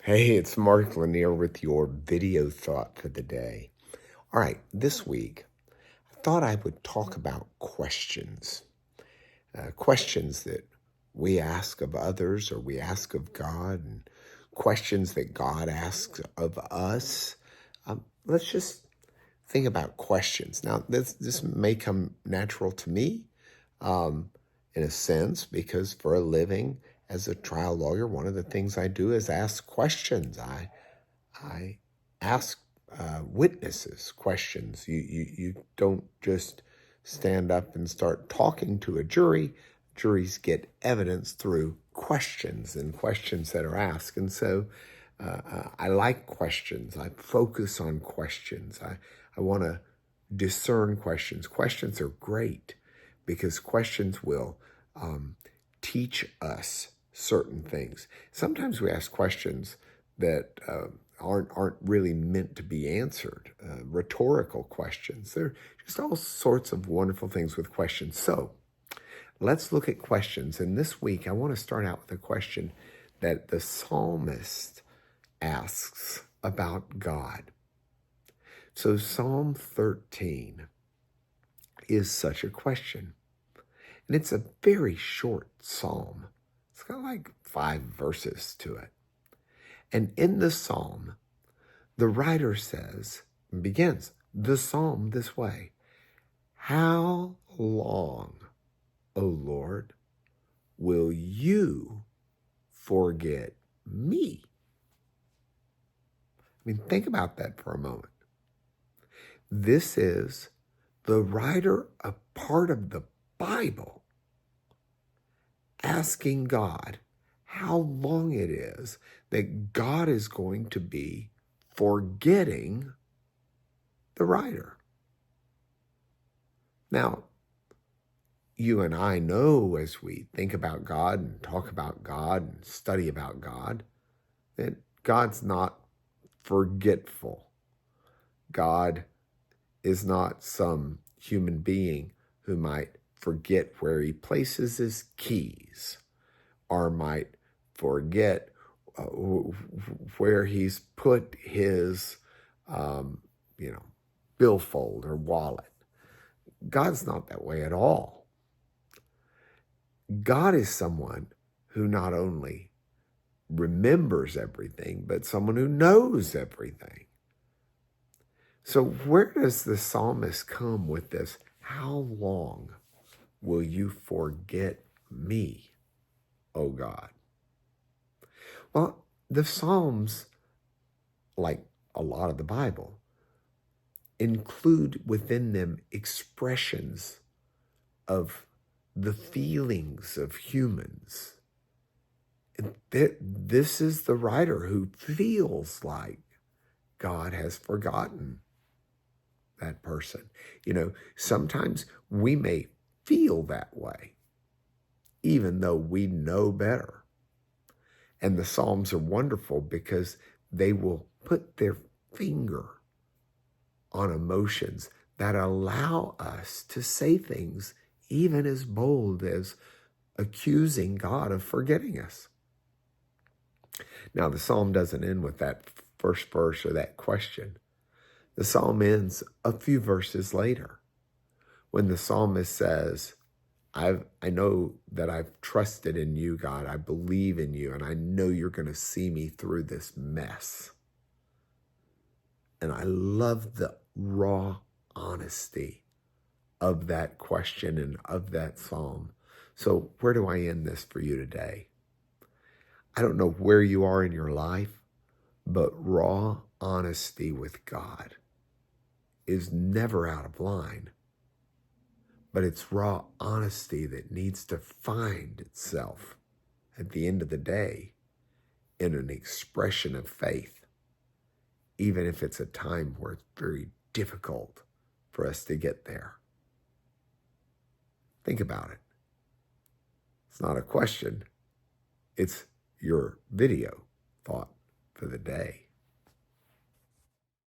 Hey, it's Mark Lanier with your video thought for the day. All right, this week, I thought I would talk about questions. Questions that we ask of others or we ask of God, and questions that God asks of us. Let's just think about questions. Now, this may come natural to me, in a sense, because for a living as a trial lawyer, one of the things I do is ask questions. I ask witnesses questions. You don't just stand up and start talking to a jury. Juries get evidence through questions and questions that are asked. And so I like questions. I focus on questions. I want to discern questions. Questions are great because questions will teach us certain things. Sometimes we ask questions that aren't really meant to be answered. Rhetorical questions. There are just all sorts of wonderful things with questions. So let's look at questions. And this week, I want to start out with a question that the psalmist asks about God. So Psalm 13 is such a question. And it's a very short psalm. It's got like 5 verses to it. And in the psalm, the writer begins the psalm this way: How long, O Lord, will you forget me? I mean, think about that for a moment. This is the writer, a part of the Bible, asking God how long it is that God is going to be forgetting the writer. Now, you and I know, as we think about God and talk about God and study about God, that God's not forgetful. God is not some human being who might forget where he places his keys or might forget where he's put his, billfold or wallet. God's not that way at all. God is someone who not only remembers everything, but someone who knows everything. So where does the psalmist come with this? How long will you forget me, O God? Well, the Psalms, like a lot of the Bible, include within them expressions of the feelings of humans. And this is the writer who feels like God has forgotten that person. Sometimes we may feel that way, even though we know better. And the Psalms are wonderful because they will put their finger on emotions that allow us to say things even as bold as accusing God of forgetting us. Now, the psalm doesn't end with that first verse or that question. The psalm ends a few verses later when the psalmist says, I know that I've trusted in you, God. I believe in you, and I know you're going to see me through this mess. And I love the raw honesty of that question and of that psalm. So where do I end this for you today? I don't know where you are in your life, but raw honesty with God is never out of line. But it's raw honesty that needs to find itself at the end of the day in an expression of faith, even if it's a time where it's very difficult for us to get there. Think about it. It's not a question. It's your video thought for the day.